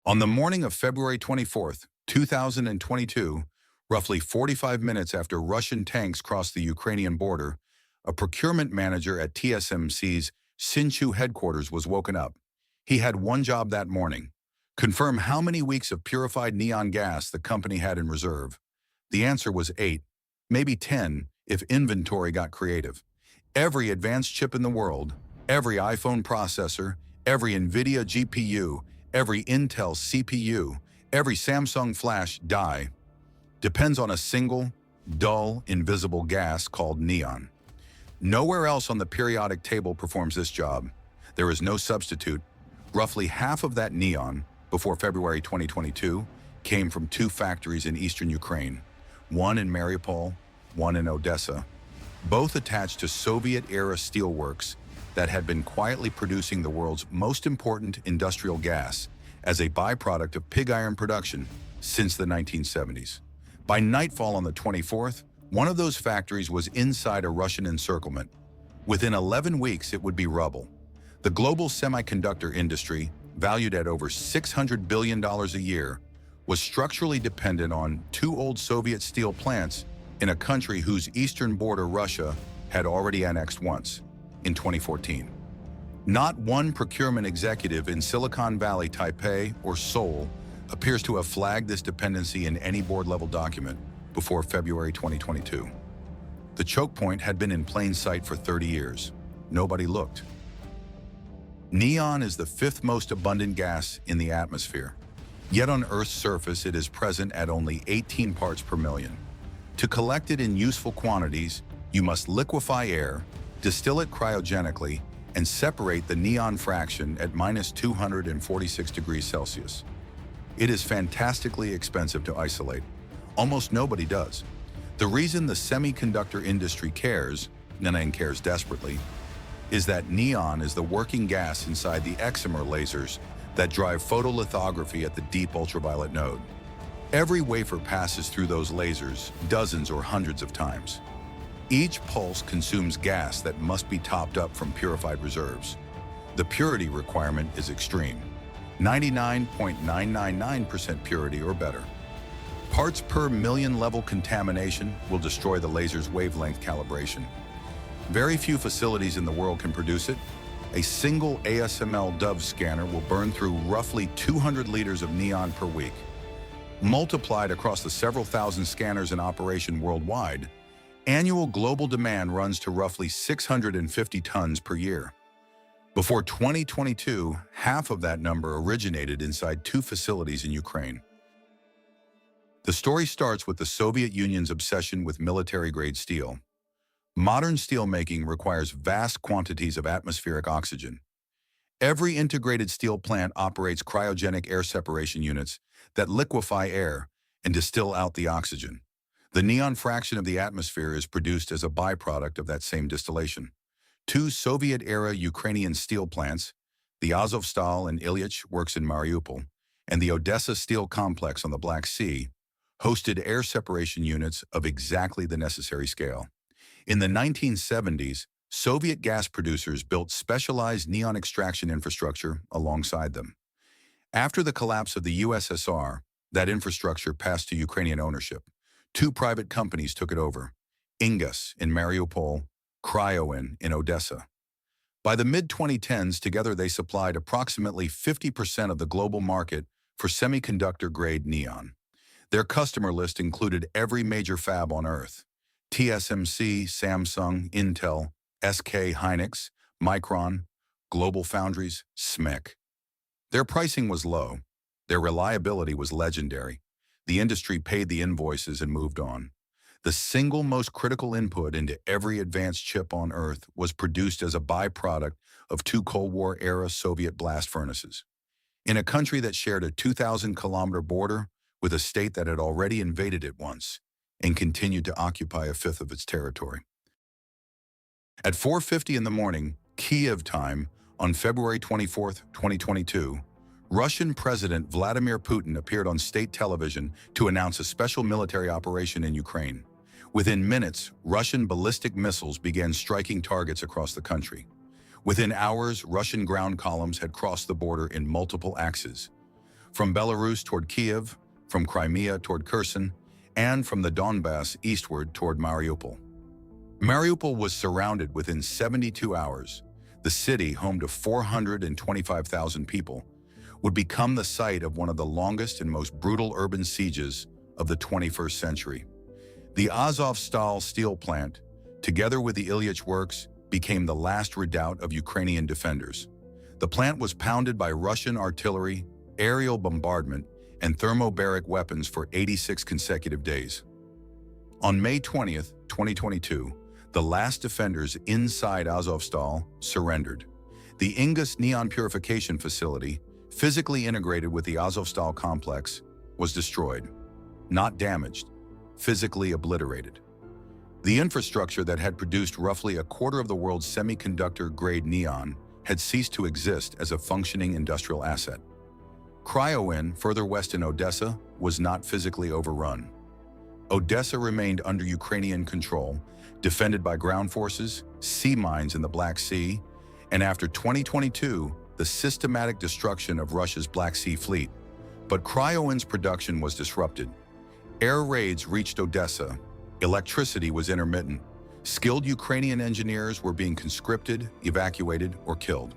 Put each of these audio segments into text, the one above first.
On the morning of February 24th, 2022, roughly 45 minutes after Russian tanks crossed the Ukrainian border, a procurement manager at TSMC's Hsinchu headquarters was woken up. He had one job that morning: confirm how many weeks of purified neon gas the company had in reserve. The answer was 8, maybe 10, if inventory got creative. Every advanced chip in the world, every iPhone processor, every Nvidia GPU, every Intel CPU, every Samsung flash die, depends on a single, dull, invisible gas called neon. Nowhere else on the periodic table performs this job. There is no substitute. Roughly half of that neon, before February 2022, came from two factories in eastern Ukraine, one in Mariupol, one in Odessa, both attached to Soviet-era steelworks that had been quietly producing the world's most important industrial gas as a byproduct of pig iron production since the 1970s. By nightfall on the 24th, one of those factories was inside a Russian encirclement. Within 11 weeks, it would be rubble. The global semiconductor industry, valued at over $600 billion a year, was structurally dependent on two old Soviet steel plants in a country whose eastern border Russia had already annexed once, in 2014. Not one procurement executive in Silicon Valley, Taipei, or Seoul appears to have flagged this dependency in any board-level document before February 2022. The choke point had been in plain sight for 30 years. Nobody looked. Neon is the fifth most abundant gas in the atmosphere. Yet on Earth's surface, it is present at only 18 parts per million. To collect it in useful quantities, you must liquefy air, distill it cryogenically, and separate the neon fraction at -246 degrees Celsius. It is fantastically expensive to isolate. Almost nobody does. The reason the semiconductor industry cares, and cares desperately, is that neon is the working gas inside the excimer lasers that drive photolithography at the deep ultraviolet node. Every wafer passes through those lasers dozens or hundreds of times. Each pulse consumes gas that must be topped up from purified reserves. The purity requirement is extreme: 99.999% purity or better. Parts per million level contamination will destroy the laser's wavelength calibration. Very few facilities in the world can produce it. A single ASML Dove scanner will burn through roughly 200 liters of neon per week. Multiplied across the several thousand scanners in operation worldwide, annual global demand runs to roughly 650 tons per year. Before 2022, half of that number originated inside two facilities in Ukraine. The story starts with the Soviet Union's obsession with military-grade steel. Modern steelmaking requires vast quantities of atmospheric oxygen. Every integrated steel plant operates cryogenic air separation units that liquefy air and distill out the oxygen. The neon fraction of the atmosphere is produced as a byproduct of that same distillation. Two Soviet-era Ukrainian steel plants, the Azovstal and Ilyich works in Mariupol, and the Odessa steel complex on the Black Sea, hosted air separation units of exactly the necessary scale. In the 1970s, Soviet gas producers built specialized neon extraction infrastructure alongside them. After the collapse of the USSR, that infrastructure passed to Ukrainian ownership. Two private companies took it over: Ingas in Mariupol, Cryoin in Odessa. By the mid-2010s, together they supplied approximately 50% of the global market for semiconductor-grade neon. Their customer list included every major fab on Earth: TSMC, Samsung, Intel, SK Hynix, Micron, Global Foundries, SMIC. Their pricing was low. Their reliability was legendary. The industry paid the invoices and moved on. The single most critical input into every advanced chip on Earth was produced as a byproduct of two Cold War-era Soviet blast furnaces. In a country that shared a 2,000-kilometer border with a state that had already invaded it once and continued to occupy a fifth of its territory. At 4:50 in the morning, Kiev time, on February 24th, 2022, Russian President Vladimir Putin appeared on state television to announce a special military operation in Ukraine. Within minutes, Russian ballistic missiles began striking targets across the country. Within hours, Russian ground columns had crossed the border in multiple axes. from Belarus toward Kiev, from Crimea toward Kherson, and from the Donbass eastward toward Mariupol. Mariupol was surrounded within 72 hours. The city, home to 425,000 people, would become the site of one of the longest and most brutal urban sieges of the 21st century. The Azovstal steel plant, together with the Ilyich works, became the last redoubt of Ukrainian defenders. The plant was pounded by Russian artillery, aerial bombardment, and thermobaric weapons for 86 consecutive days. On May 20th, 2022, the last defenders inside Azovstal surrendered. The Ingus neon purification facility, physically integrated with the Azovstal complex, was destroyed. Not damaged, physically obliterated. The infrastructure that had produced roughly a quarter of the world's semiconductor-grade neon had ceased to exist as a functioning industrial asset. Cryoin, further west in Odessa, was not physically overrun. Odessa remained under Ukrainian control, defended by ground forces, sea mines in the Black Sea, and after 2022, the systematic destruction of Russia's Black Sea fleet. But Cryoin's production was disrupted. Air raids reached Odessa. Electricity was intermittent. Skilled Ukrainian engineers were being conscripted, evacuated, or killed.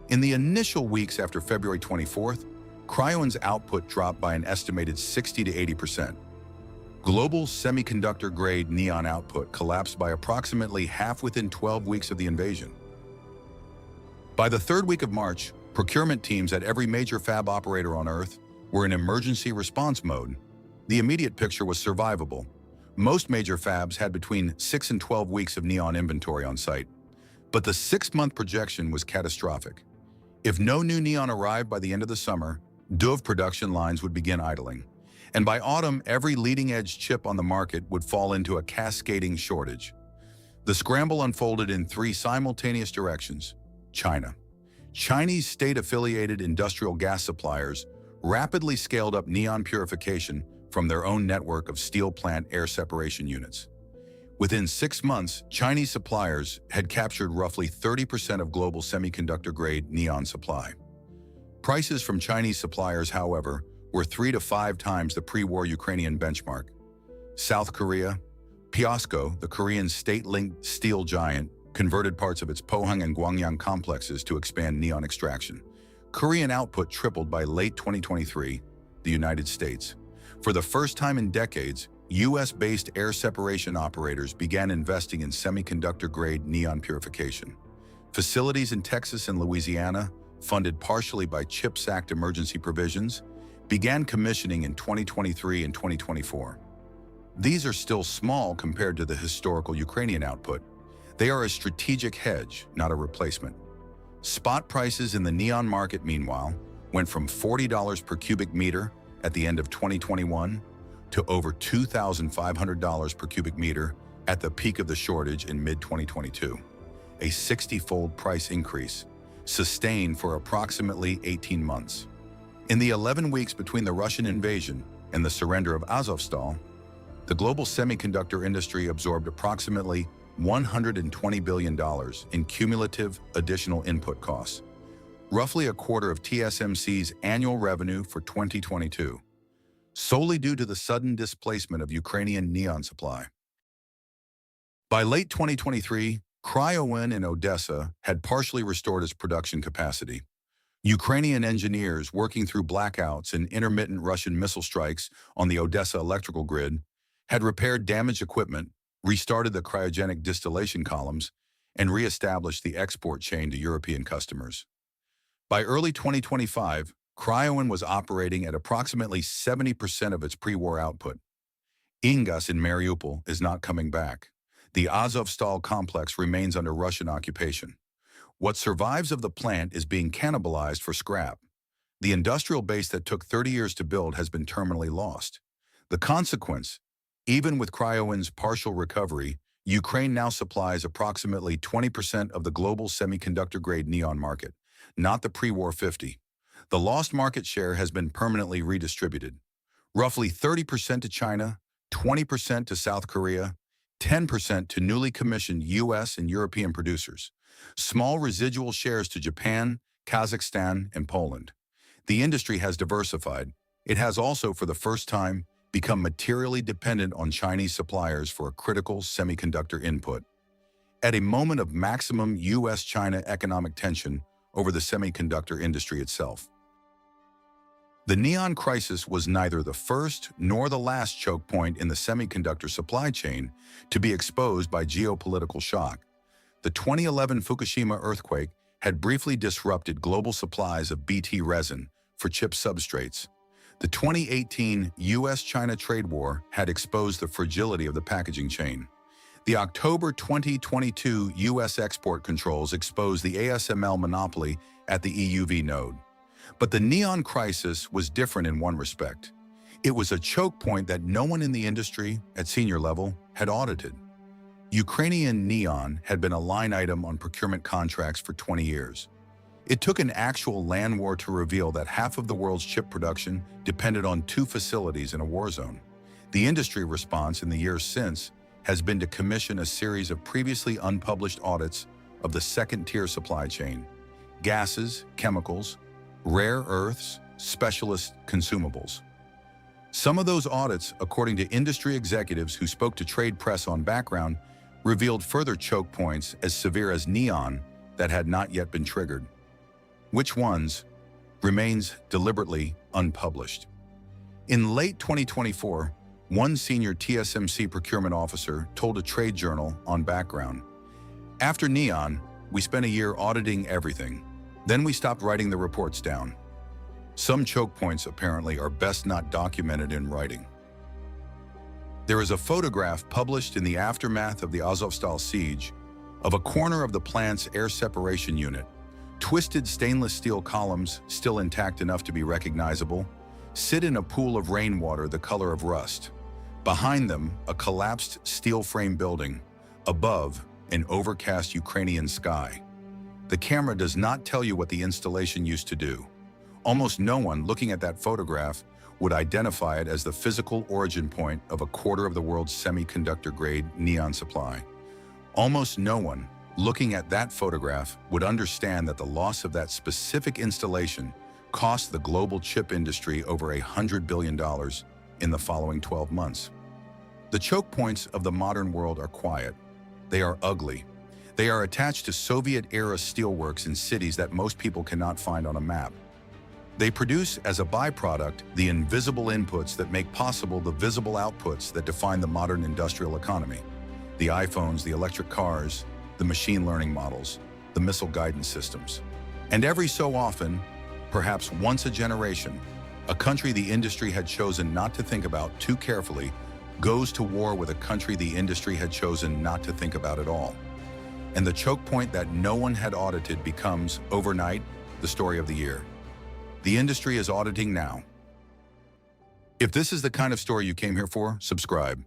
In the initial weeks after February 24th, Cryoin's output dropped by an estimated 60 to 80%. Global semiconductor-grade neon output collapsed by approximately half within 12 weeks of the invasion. By the third week of March, procurement teams at every major fab operator on Earth were in emergency response mode. The immediate picture was survivable. Most major fabs had between 6 and 12 weeks of neon inventory on site. But the 6-month projection was catastrophic. If no new neon arrived by the end of the summer, DUV production lines would begin idling. And by autumn, every leading-edge chip on the market would fall into a cascading shortage. The scramble unfolded in 3 simultaneous directions. China. Chinese state-affiliated industrial gas suppliers rapidly scaled up neon purification from their own network of steel plant air separation units. Within 6 months, Chinese suppliers had captured roughly 30% of global semiconductor-grade neon supply. Prices from Chinese suppliers, however, were 3 to 5 times the pre-war Ukrainian benchmark. South Korea, POSCO, the Korean state-linked steel giant, converted parts of its Pohang and Gwangyang complexes to expand neon extraction. Korean output tripled by late 2023, the United States. For the first time in decades, US-based air separation operators began investing in semiconductor-grade neon purification. Facilities in Texas and Louisiana, funded partially by CHIPS Act emergency provisions, began commissioning in 2023 and 2024. These are still small compared to the historical Ukrainian output. They are a strategic hedge, not a replacement. Spot prices in the neon market, meanwhile, went from $40 per cubic meter at the end of 2021 to over $2,500 per cubic meter at the peak of the shortage in mid-2022, a 60-fold price increase, sustained for approximately 18 months. In the 11 weeks between the Russian invasion and the surrender of Azovstal, the global semiconductor industry absorbed approximately $120 billion in cumulative additional input costs, roughly a quarter of TSMC's annual revenue for 2022, solely due to the sudden displacement of Ukrainian neon supply. By late 2023, Cryoin in Odessa had partially restored its production capacity. Ukrainian engineers working through blackouts and intermittent Russian missile strikes on the Odessa electrical grid had repaired damaged equipment, restarted the cryogenic distillation columns, and re-established the export chain to European customers. By early 2025, Cryoin was operating at approximately 70% of its pre-war output. Ingus in Mariupol is not coming back. The Azovstal complex remains under Russian occupation. What survives of the plant is being cannibalized for scrap. The industrial base that took 30 years to build has been terminally lost. The consequence, even with Cryoin's partial recovery, Ukraine now supplies approximately 20% of the global semiconductor-grade neon market, not the pre-war 50. The lost market share has been permanently redistributed. Roughly 30% to China, 20% to South Korea, 10% to newly commissioned US and European producers. Small residual shares to Japan, Kazakhstan, and Poland. The industry has diversified. It has also, for the first time, become materially dependent on Chinese suppliers for a critical semiconductor input. At a moment of maximum U.S.-China economic tension over the semiconductor industry itself. The neon crisis was neither the first nor the last choke point in the semiconductor supply chain to be exposed by geopolitical shock. The 2011 Fukushima earthquake had briefly disrupted global supplies of Bt resin for chip substrates. The 2018 U.S.-China trade war had exposed the fragility of the packaging chain. The October 2022 U.S. export controls exposed the ASML monopoly at the EUV node. But the neon crisis was different in one respect. It was a choke point that no one in the industry, at senior level, had audited. Ukrainian neon had been a line item on procurement contracts for 20 years. It took an actual land war to reveal that half of the world's chip production depended on 2 facilities in a war zone. The industry response in the years since has been to commission a series of previously unpublished audits of the second-tier supply chain: gases, chemicals, rare earths, specialist consumables. Some of those audits, according to industry executives who spoke to trade press on background, revealed further choke points as severe as neon that had not yet been triggered. Which ones remains deliberately unpublished. In late 2024, one senior TSMC procurement officer told a trade journal on background, "After neon, we spent a year auditing everything. Then we stopped writing the reports down." Some choke points apparently are best not documented in writing. There is a photograph published in the aftermath of the Azovstal siege of a corner of the plant's air separation unit. Twisted stainless steel columns, still intact enough to be recognizable, sit in a pool of rainwater the color of rust. Behind them, a collapsed steel frame building. Above, an overcast Ukrainian sky. The camera does not tell you what the installation used to do. Almost no one looking at that photograph would identify it as the physical origin point of a quarter of the world's semiconductor-grade neon supply. Almost no one looking at that photograph would understand that the loss of that specific installation cost the global chip industry over $100 billion in the following 12 months. The choke points of the modern world are quiet. They are ugly. They are attached to Soviet-era steelworks in cities that most people cannot find on a map. They produce as a byproduct the invisible inputs that make possible the visible outputs that define the modern industrial economy. The iPhones, the electric cars, the machine learning models, the missile guidance systems. And every so often, perhaps once a generation, a country the industry had chosen not to think about too carefully goes to war with a country the industry had chosen not to think about at all. And the choke point that no one had audited becomes, overnight, the story of the year. The industry is auditing now. If this is the kind of story you came here for, subscribe.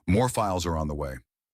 More files are on the way.